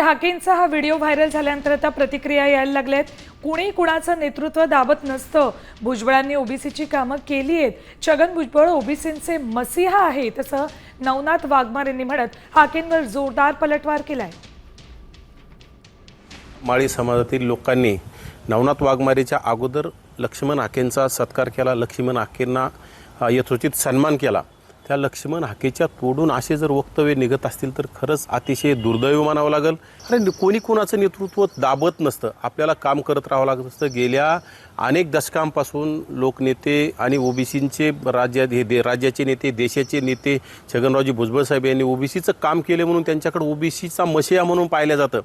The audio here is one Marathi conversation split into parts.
हाकेंचा हा व्हिडिओ व्हायरल झाल्यानंतर आता प्रतिक्रिया यायला लागल्यात. कुणी कुणाचं नेतृत्व दाबत नसतं. भुजबळांनी ओबीसीची कामं केली आहेत. छगन भुजबळ ओबीसींचे मसीहा आहेत असं नवनाथ वाघमार यांनी म्हणत हाकेंवर जोरदार पलटवार केलाय. माळी समाजातील लोकांनी नवनाथ वाघमारेच्या अगोदर लक्ष्मण हाकेंचा सत्कार केला. लक्ष्मण हाकेंना यथोचित सन्मान केला. त्या लक्ष्मण हाकेच्या तोडून असे जर वक्तव्य निघत असतील तर खरंच अतिशय दुर्दैव मानावं लागेल. कारण कोणी कुणाचं नेतृत्व दाबत नसतं. आपल्याला काम करत राहावं लागत असतं. गेल्या अनेक दशकांपासून लोकनेते आणि ओबीसींचे राज्याचे नेते, देशाचे नेते छगनरावजी भुजबळ साहेब यांनी ओबीसीचं काम केले म्हणून त्यांच्याकडे ओबीसीचा मशिया म्हणून पाहिलं जातं.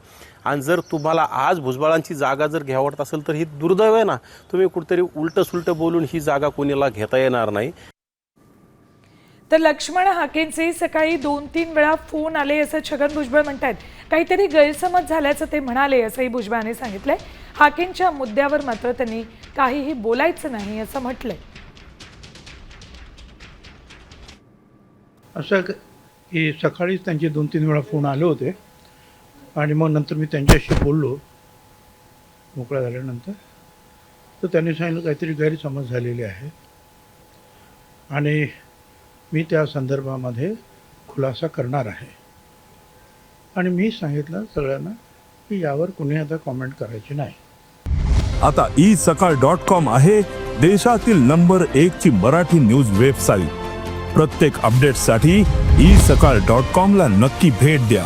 आणि जर तुम्हाला आज भुजबळांची जागा जर घ्यावत असेल तर ही दुर्दैव आहे ना. तुम्ही कुठेतरी उलटं सुलटं बोलून ही जागा कोणाला घेता येणार नाही. तर लक्ष्मण हाकेंचे सकाळी 2-3 वेळा फोन आले असं छगन भुजबळ म्हणतात. काहीतरी गैरसमज झाल्याचं ते म्हणाले असंही भुजबळांनी सांगितलंय. हाकेंच्या मुद्द्यावर मात्र त्यांनी काहीही बोलायचं नाही असं म्हटलंय. असं की सकाळीच त्यांचे 2-3 वेळा फोन आले होते आणि मग नंतर मी त्यांच्याशी बोललो मोकळा झाल्यानंतर. तर त्यांनी सांगितलं काहीतरी गैरसमज झालेले आहे आणि मी त्या संदर्भामध्ये खुलासा करणार आहे. आणि मी सांगितलं सगळ्यांना की यावर कुणी आता कॉमेंट करायची नाही. आता isakal.com आहे देशातील नंबर 1 ची मराठी न्यूज वेबसाईट. प्रत्येक अपडेटसाठी isakal.com ला नक्की भेट द्या.